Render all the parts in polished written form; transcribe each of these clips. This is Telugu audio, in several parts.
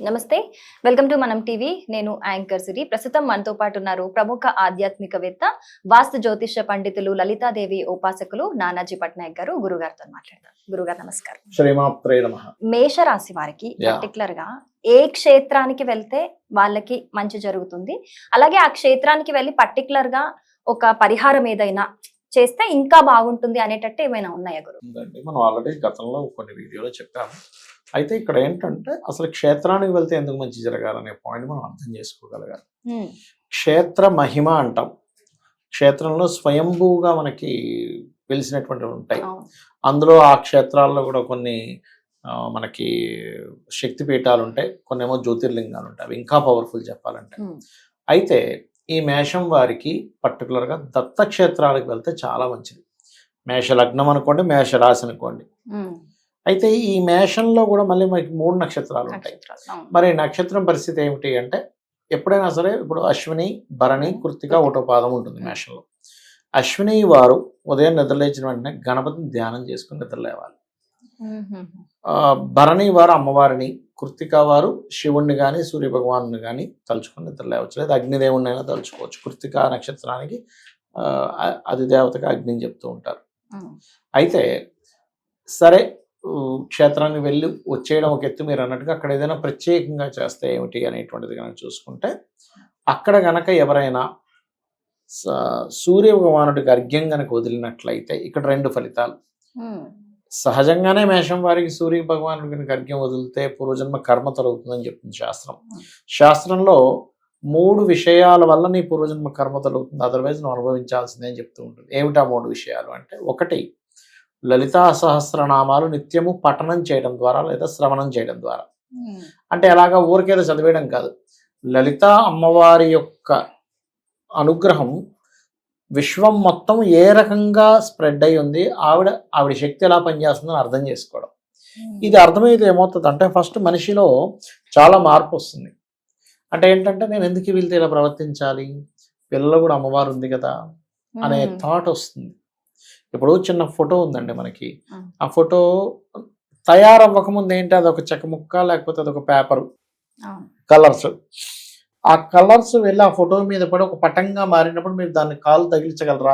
నమస్తే. వెల్కమ్ టు మనం టీవీ. నేను యాంకర్ సిరి. ప్రస్తుతం మనతో పాటు ఉన్నారు ప్రముఖ ఆధ్యాత్మికవేత్త, వాస్తు జ్యోతిష పండితులు, లలితాదేవి ఉపాసకులు నానాజీ పట్నాయక్ గారు. గురుగారితో మాట్లాడతారు. గురుగారు నమస్కారం. శ్రీమాత్రే నమః. మేషరాశి వారికి పర్టికులర్ గా ఏ క్షేత్రానికి వెళ్తే వాళ్ళకి మంచి జరుగుతుంది, అలాగే ఆ క్షేత్రానికి వెళ్ళి పర్టికులర్ గా ఒక పరిహారం ఏదైనా చేస్తే ఇంకా బాగుంటుంది అనేటట్టు ఏమైనా ఉన్నాయా గురు? మనం ఆల్రెడీ గతంలో కొన్ని వీడియోలో చెప్పాము. అయితే ఇక్కడ ఏంటంటే అసలు క్షేత్రానికి వెళ్తే ఎందుకు మంచి జరగాలనే పాయింట్ మనం అర్థం చేసుకోగలగాలి. క్షేత్ర మహిమ అంటాం. క్షేత్రంలో స్వయంభూగా మనకి వెలిసినటువంటివి ఉంటాయి. అందులో ఆ క్షేత్రాల్లో కూడా కొన్ని మనకి శక్తి పీఠాలు ఉంటాయి, కొన్ని ఏమో జ్యోతిర్లింగాలు ఉంటాయి. అవి ఇంకా పవర్ఫుల్ చెప్పాలంటే. అయితే ఈ మేషం వారికి పర్టికులర్గా దత్తక్షేత్రాలకు వెళ్తే చాలా మంచిది. మేష లగ్నం అనుకోండి, మేష రాశి అనుకోండి. అయితే ఈ మేషంలో కూడా మళ్ళీ మనకి 3 నక్షత్రాలు ఉంటాయి. మరి నక్షత్రం పరిస్థితి ఏమిటి అంటే, ఎప్పుడైనా సరే ఇప్పుడు అశ్విని, భరణి, కృత్తిక ఒకటో పాదం ఉంటుంది మేషంలో. అశ్విని వారు ఉదయం నిద్రలేచిన వెంటనే గణపతిని ధ్యానం చేసుకుని నిద్రలేవాలి. భరణి వారు అమ్మవారిని, కృత్తిక వారు శివుణ్ణి కానీ సూర్య భగవాను కానీ తలుచుకుని నిద్రలేవచ్చు, లేదా అగ్నిదేవుణ్ణి అయినా తలుచుకోవచ్చు. కృత్తిక నక్షత్రానికి అధిదేవతగా అగ్నిని చెప్తూ ఉంటారు. అయితే సరే, క్షేత్రానికి వెళ్ళి వచ్చేయడం ఒక ఎత్తు. మీరు అన్నట్టుగా అక్కడ ఏదైనా ప్రత్యేకంగా చేస్తే ఏమిటి అనేటువంటిది కనుక చూసుకుంటే, అక్కడ గనక ఎవరైనా సూర్య భగవానుడికి అర్ఘ్యం కనుక వదిలినట్లయితే ఇక్కడ 2 ఫలితాలు. సహజంగానే మేషం వారికి సూర్య భగవానుడి కనుక అర్ఘ్యం వదిలితే పూర్వజన్మ కర్మ తొలగుతుందని చెప్తుంది శాస్త్రం. శాస్త్రంలో 3 విషయాల వల్ల నీ పూర్వజన్మ కర్మ తొలగుతుంది, అదర్వైజ్ నువ్వు అనుభవించాల్సిందే అని చెప్తూ ఉంటుంది. ఏమిటా 3 విషయాలు అంటే, 1 లలితా సహస్రనామాలు నిత్యము పఠనం చేయడం ద్వారా లేదా శ్రవణం చేయడం ద్వారా. అంటే ఎలాగా ఊరికేదో చదివేయడం కాదు. లలిత అమ్మవారి యొక్క అనుగ్రహం విశ్వం మొత్తం ఏ రకంగా స్ప్రెడ్ అయి ఉంది, ఆవిడ శక్తి ఎలా పనిచేస్తుందని అర్థం చేసుకోవడం. ఇది అర్థమైతే ఏమవుతుంది అంటే, ఫస్ట్ మనిషిలో చాలా మార్పు వస్తుంది. అంటే ఏంటంటే, నేను ఎందుకు వీళ్ళతో ఇలా ప్రవర్తించాలి, పిల్లలు కూడా అమ్మవారు ఉంది కదా అనే థాట్ వస్తుంది. ఇప్పుడు చిన్న ఫోటో ఉందండి మనకి. ఆ ఫోటో తయారవ్వకముందు ఏంటి, అదొక చెక్క ముక్క లేకపోతే అదొక పేపరు, కలర్స్. ఆ కలర్స్ వెళ్ళి ఆ ఫోటో మీద పడి ఒక పటంగా మారినప్పుడు మీరు దాన్ని కాలు తగిలించగలరా?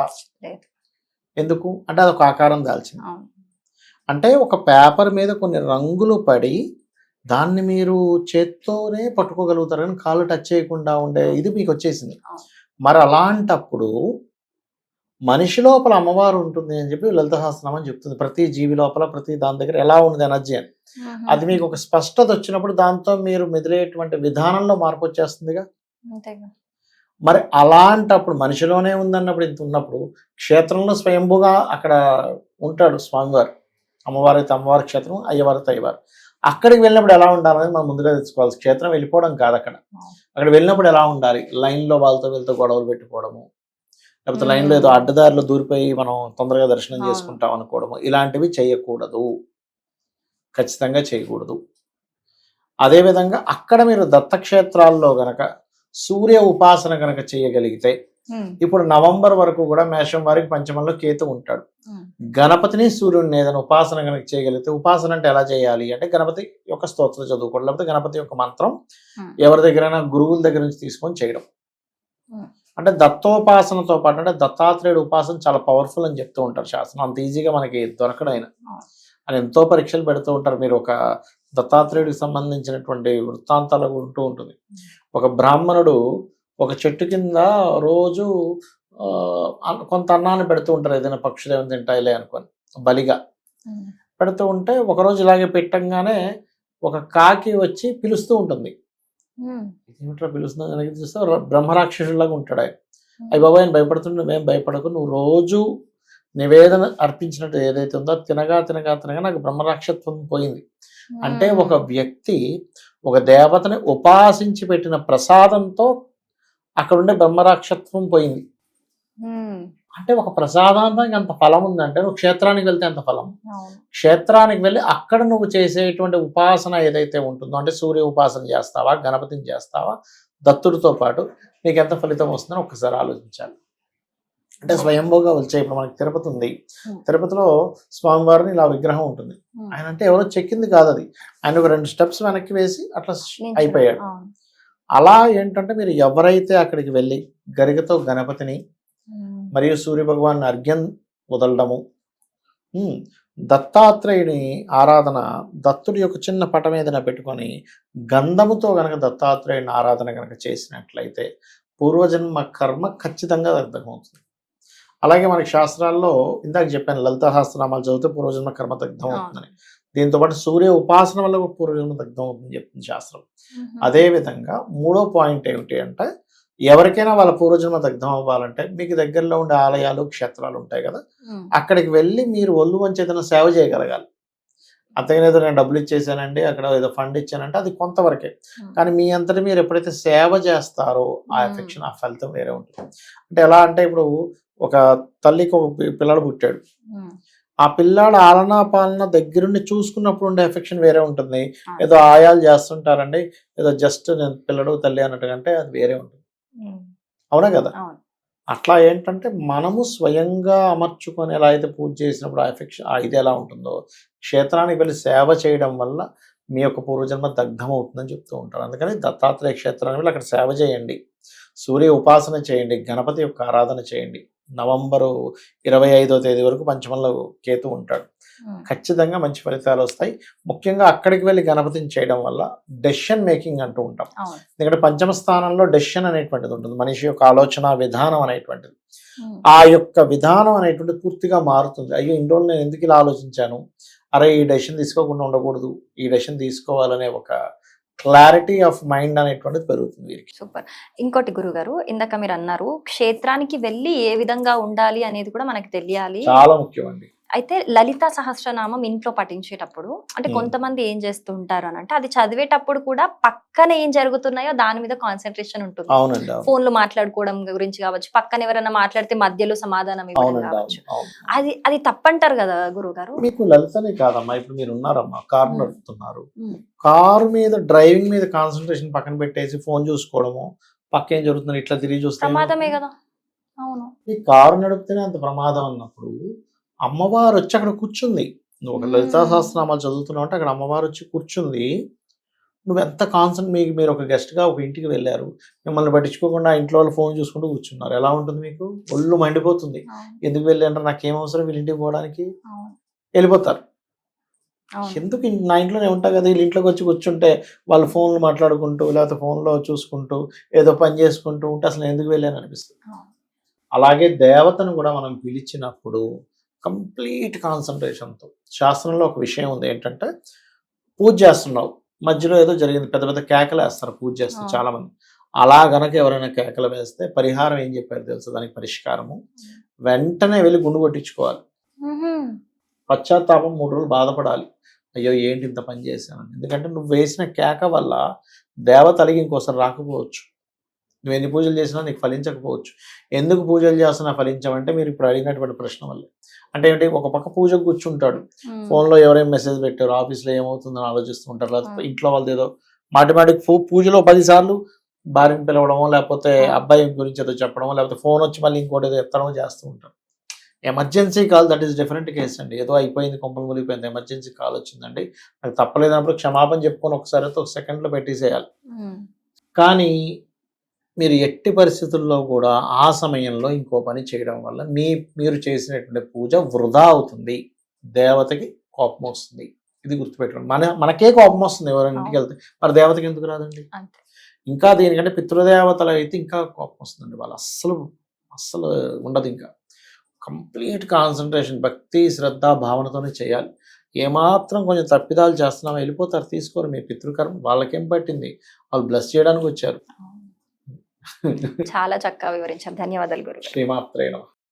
ఎందుకు అంటే అదొక ఆకారం దాల్చింది. అంటే ఒక పేపర్ మీద కొన్ని రంగులు పడి దాన్ని మీరు చేత్తోనే పట్టుకోగలుగుతారు, కానీ కాలు టచ్ చేయకుండా ఉండే ఇది మీకు వచ్చేసింది. మరి అలాంటప్పుడు మనిషి లోపల అమ్మవారు ఉంటుంది అని చెప్పి లలిత సహస్రనామం అని చెప్తుంది. ప్రతి జీవి లోపల, ప్రతి దాని దగ్గర ఎలా ఉంది ఎనర్జీ అని. అది మీకు ఒక స్పష్టత వచ్చినప్పుడు దాంతో మీరు మెదిలేటువంటి విధానంలో మార్పు వచ్చేస్తుందిగా. మరి అలాంటప్పుడు మనిషిలోనే ఉందన్నప్పుడు, ఇంత ఉన్నప్పుడు క్షేత్రంలో స్వయంభూగా అక్కడ ఉంటాడు స్వామివారు. అమ్మవారు అయితే అమ్మవారి క్షేత్రం, అయ్యవారు అయితే అయ్యవారు. అక్కడికి వెళ్ళినప్పుడు ఎలా ఉండాలనేది మనం ముందుగా తెచ్చుకోవాలి. క్షేత్రం వెళ్ళిపోవడం కాదు, అక్కడ వెళ్ళినప్పుడు ఎలా ఉండాలి. లైన్లో వీళ్ళతో గొడవలు పెట్టుకోవడము, లేకపోతే లైన్లో ఏదో అడ్డదారిలో దూరిపోయి మనం తొందరగా దర్శనం చేసుకుంటాం అనుకోవడము, ఇలాంటివి చేయకూడదు, ఖచ్చితంగా చేయకూడదు. అదేవిధంగా అక్కడ మీరు దత్తక్షేత్రాల్లో గనక సూర్య ఉపాసన గనక చేయగలిగితే, ఇప్పుడు నవంబర్ వరకు కూడా మేషం వారికి పంచమంలో కేతు ఉంటాడు. గణపతిని సూర్యుడిని ఏదైనా ఉపాసన కనుక చేయగలిగితే, ఉపాసన అంటే ఎలా చేయాలి అంటే, గణపతి యొక్క స్తోత్రం చదువుకోవడం, లేకపోతే గణపతి యొక్క మంత్రం ఎవరి దగ్గరైనా గురువుల దగ్గర నుంచి తీసుకొని చేయడం. అంటే దత్తోపాసనతో పాటు, అంటే దత్తాత్రేయుడు ఉపాసన చాలా పవర్ఫుల్ అని చెప్తూ ఉంటారు శాస్త్రం. అంత ఈజీగా మనకి దొరకడం ఆయన అని ఎంతో పరీక్షలు పెడుతూ ఉంటారు. మీరు ఒక దత్తాత్రేయుడికి సంబంధించినటువంటి వృత్తాంతాలు ఉంటూ ఉంటుంది. ఒక బ్రాహ్మణుడు ఒక చెట్టు కింద రోజు కొంత అన్నాన్ని పెడుతూ ఉంటారు, ఏదైనా పక్షులు ఏమైనా తింటాయిలే అనుకొని బలిగా పెడుతూ ఉంటే, ఒకరోజు ఇలాగే పెట్టంగానే ఒక కాకి వచ్చి పిలుస్తూ ఉంటుంది. ఏమిట్రా పిలుస్తున్నా చూస్తే బ్రహ్మరాక్షసులాగా ఉంటాడు ఆయన. అయ్యి బాబా ఆయన భయపడుతుంటే, నువ్వేం భయపడకు, నువ్వు రోజు నివేదన అర్పించినట్టు ఏదైతే ఉందో తినగా తినగా తినగా నాకు బ్రహ్మరాక్షత్వం పోయింది. అంటే ఒక వ్యక్తి ఒక దేవతని ఉపాసించి పెట్టిన ప్రసాదంతో అక్కడ ఉండే బ్రహ్మరాక్షత్వం పోయింది. అంటే ఒక ప్రసాదానికి అంత ఫలం ఉందంటే, నువ్వు క్షేత్రానికి వెళ్తే అంత ఫలం. క్షేత్రానికి వెళ్ళి అక్కడ నువ్వు చేసేటువంటి ఉపాసన ఏదైతే ఉంటుందో, అంటే సూర్య ఉపాసన చేస్తావా, గణపతిని చేస్తావా, దత్తుడితో పాటు నీకు ఎంత ఫలితం వస్తుందని ఒక్కసారి ఆలోచించాలి. అంటే స్వయంభూగా వచ్చాయి. ఇప్పుడు మనకి తిరుపతి ఉంది, Hmm. తిరుపతిలో స్వామివారిని ఇలా విగ్రహం ఉంటుంది. Hmm. ఆయన అంటే ఎవరో చెక్కింది కాదు అది, ఆయన ఒక 2 స్టెప్స్ వెనక్కి వేసి అట్లా అయిపోయాడు. అవును. అలా ఏంటంటే మీరు ఎవరైతే అక్కడికి వెళ్ళి గరికతో గణపతిని మరియు సూర్య భగవాన్ అర్ఘ్యం వదలడము, దత్తాత్రేయుని ఆరాధన, దత్తుడి యొక్క చిన్న పటం ఏదైనా పెట్టుకొని గంధముతో గనక దత్తాత్రేయుని ఆరాధన గనక చేసినట్లయితే పూర్వజన్మ కర్మ ఖచ్చితంగా దగ్ధమవుతుంది. అలాగే మనకి శాస్త్రాల్లో ఇందాక చెప్పాను, లలితా సహస్రనామాలు చదివితే పూర్వజన్మ కర్మ దగ్ధం అవుతుందని. దీంతో పాటు సూర్య ఉపాసన వల్ల పూర్వజన్మ దగ్ధం అవుతుందని చెప్తుంది శాస్త్రం. అదేవిధంగా 3వ పాయింట్ ఏమిటి అంటే, ఎవరికైనా వాళ్ళ పూర్వజన్మ దగ్ధం అవ్వాలంటే మీకు దగ్గరలో ఉండే ఆలయాలు, క్షేత్రాలు ఉంటాయి కదా, అక్కడికి వెళ్ళి మీరు ఒళ్ళు వంచి ఏదైనా సేవ చేయగలగాలి. అంతేగాని ఏదో నేను డబ్బులు ఇచ్చేసానండి, అక్కడ ఏదో ఫండ్ ఇచ్చానంటే అది కొంతవరకే. కానీ మీ అంతటి మీరు ఎప్పుడైతే సేవ చేస్తారో ఆ ఎఫెక్షన్, ఆ ఫలితం వేరే ఉంటుంది. అంటే ఎలా అంటే, ఇప్పుడు ఒక తల్లికి ఒక పిల్లాడు పుట్టాడు, ఆ పిల్లాడు ఆలనా పాలన దగ్గరుండి చూసుకున్నప్పుడు ఉండే ఎఫెక్షన్ వేరే ఉంటుంది. ఏదో ఆయాలు చేస్తుంటారండి, ఏదో జస్ట్ నేను పిల్లడు తల్లి అన్నట్టుగా అది వేరే ఉంటుంది. అవునా కదా? అట్లా ఏంటంటే మనము స్వయంగా అమర్చుకొని ఎలా అయితే పూజ చేసినప్పుడు ఆ ఎఫెక్షన్ ఇది ఎలా ఉంటుందో, క్షేత్రానికి వెళ్ళి సేవ చేయడం వల్ల మీ యొక్క పూర్వజన్మ దగ్ధం అవుతుందని చెప్తూ ఉంటారు. అందుకని దత్తాత్రేయ క్షేత్రానికి వెళ్ళి అక్కడ సేవ చేయండి, సూర్య ఉపాసన చేయండి, గణపతి యొక్క ఆరాధన చేయండి. నవంబరు 25వ తేదీ వరకు పంచమంలో కేతు ఉంటాడు. ఖచ్చితంగా మంచి ఫలితాలు వస్తాయి. ముఖ్యంగా అక్కడికి వెళ్ళి గణపతిని చేయడం వల్ల డెసిషన్ మేకింగ్ అంటూ ఉంటాం. ఎందుకంటే పంచమ స్థానంలో డెసిషన్ అనేటువంటిది ఉంటుంది, మనిషి యొక్క ఆలోచన విధానం అనేటువంటిది. ఆ యొక్క విధానం అనేటువంటిది పూర్తిగా మారుతుంది. అయ్యో ఇన్ని రోజులు నేను ఎందుకు ఇలా ఆలోచించాను, అరే ఈ డెసిషన్ తీసుకోకుండా ఉండకూడదు, ఈ డెసిషన్ తీసుకోవాలనే ఒక క్లారిటీ ఆఫ్ మైండ్ అనేటువంటిది పెరుగుతుంది వీరికి. సూపర్. ఇంకోటి గురుగారు, ఇందాక మీరు అన్నారు క్షేత్రానికి వెళ్ళి ఏ విధంగా ఉండాలి అనేది కూడా మనకి తెలియాలి, చాలా ముఖ్యం అండి. అయితే లలితా సహస్రనామం ఇంట్లో పఠించేటప్పుడు అంటే కొంతమంది ఏం చేస్తూ ఉంటారు అని అంటే, అది చదివేటప్పుడు కూడా పక్కన ఏం జరుగుతున్నాయో దాని మీద కాన్సన్ట్రేషన్ ఉంటుంది. అవునండి. ఫోన్లు మాట్లాడుకోవడం గురించి కావచ్చు, పక్కన ఎవరైనా మాట్లాడితే మధ్యలో సమాధానం ఇవ్వడం కావచ్చు, అది తప్పంటారు కదా గురువు గారు? మీకు లలితనే కాదమ్మా, ఇప్పుడు మీరు ఉన్నారమ్మా, కారు నడుపుతున్నారు, కారు మీద డ్రైవింగ్ మీద కాన్సన్ట్రేషన్ పక్కన పెట్టేసి ఫోన్ చూసుకోవడము, పక్క ఏం జరుగుతుంది ఇట్లా తిరిగి చూస్తే ప్రమాదమే కదా. అవును. ఈ కారు నడిపితేనే అంత ప్రమాదం అన్నప్పుడు అమ్మవారు వచ్చి అక్కడ కూర్చుంది. నువ్వు ఒక లలితా సహస్రనామాలు చదువుతున్నావు అంటే అక్కడ అమ్మవారు వచ్చి కూర్చుంది. నువ్వు ఎంత మీరు ఒక గెస్ట్గా ఒక ఇంటికి వెళ్ళారు, మిమ్మల్ని పట్టించుకోకుండా ఇంట్లో వాళ్ళు ఫోన్ చూసుకుంటూ కూర్చున్నారు, ఎలా ఉంటుంది మీకు? ఒళ్ళు మండిపోతుంది. ఎందుకు వెళ్ళారంటే నాకేం అవసరం వీళ్ళ ఇంటికి పోవడానికి, వెళ్ళిపోతారు. ఎందుకు నా ఇంట్లోనే ఉంటా కదా, వీళ్ళ ఇంట్లోకి వచ్చి కూర్చుంటే వాళ్ళు ఫోన్లు మాట్లాడుకుంటూ లేకపోతే ఫోన్లో చూసుకుంటూ ఏదో పని చేసుకుంటూ ఉంటే అసలు ఎందుకు వెళ్ళాను అనిపిస్తుంది. అలాగే దేవతను కూడా మనం పిలిచినప్పుడు కంప్లీట్ కాన్సన్ట్రేషన్తో, శాస్త్రంలో ఒక విషయం ఉంది ఏంటంటే, పూజ చేస్తున్నావు మధ్యలో ఏదో జరిగింది, పెద్ద పెద్ద కేకలు వేస్తారు పూజ చేస్తే చాలా మంది. అలా గనక ఎవరైనా కేకలు వేస్తే పరిహారం ఏం చెప్పారు తెలుసు? దానికి పరిష్కారము వెంటనే వెళ్ళి గుండు కొట్టించుకోవాలి. పశ్చాత్తాపం 3 రోజులు బాధపడాలి, అయ్యో ఏంటి ఇంత పని చేశాను. ఎందుకంటే నువ్వు వేసిన కేక వల్ల దేవత అలిగి ఇంకోసారి రాకపోవచ్చు, నువ్వు ఎన్ని పూజలు చేసినా నీకు ఫలించకపోవచ్చు. ఎందుకు పూజలు చేస్తున్నా ఫలించమంటే మీరు ఇప్పుడు అడిగినటువంటి ప్రశ్న వల్లే. అంటే ఏంటి, ఒక పక్క పూజకు కూర్చుంటాడు, ఫోన్లో ఎవరైనా మెసేజ్ పెట్టారు, ఆఫీస్లో ఏమవుతుందని ఆలోచిస్తూ ఉంటారు, లేకపోతే ఇంట్లో వాళ్ళది ఏదో మాటిమాటికి పూజలో 10 సార్లు భార్యను పిలవడమో లేకపోతే అబ్బాయి గురించి ఏదో చెప్పడమో లేకపోతే ఫోన్ వచ్చి మళ్ళీ ఇంకోటి ఏదో ఎత్తడమో చేస్తూ ఉంటారు. Emergency call that is different case అండి. ఏదో అయిపోయింది, కొంపలు మునిగిపోయింది, ఎమర్జెన్సీ కాల్ వచ్చిందండి, నాకు తప్పలేదన్నప్పుడు క్షమాపణ చెప్పుకొని ఒకసారి అయితే 1 సెకండ్లో పెట్టేసేయాలి. కానీ మీరు ఎట్టి పరిస్థితుల్లో కూడా ఆ సమయంలో ఇంకో పని చేయడం వల్ల మీరు చేసినటువంటి పూజ వృధా అవుతుంది, దేవతకి కోపం వస్తుంది. ఇది గుర్తుపెట్టుకోండి. మనకే కోపం వస్తుంది ఎవరైనా ఇంటికి వెళ్తే, మరి దేవతకి ఎందుకు రాదండి? ఇంకా దీనికంటే పితృదేవతలు అయితే ఇంకా కోపం వస్తుందండి, వాళ్ళు అస్సలు ఉండదు. ఇంకా కంప్లీట్ కాన్సన్ట్రేషన్, భక్తి శ్రద్ధ భావనతోనే చేయాలి. ఏమాత్రం కొంచెం తప్పిదాలు చేస్తున్నామో వెళ్ళిపోతారు, తీసుకోరు. మీ పితృకర్మ వాళ్ళకేం పట్టింది, వాళ్ళు బ్లెస్ చేయడానికి వచ్చారు. చాలా చక్కగా వివరించారు, ధన్యవాదాలు గురువు. శ్రీమాత్రే నమః.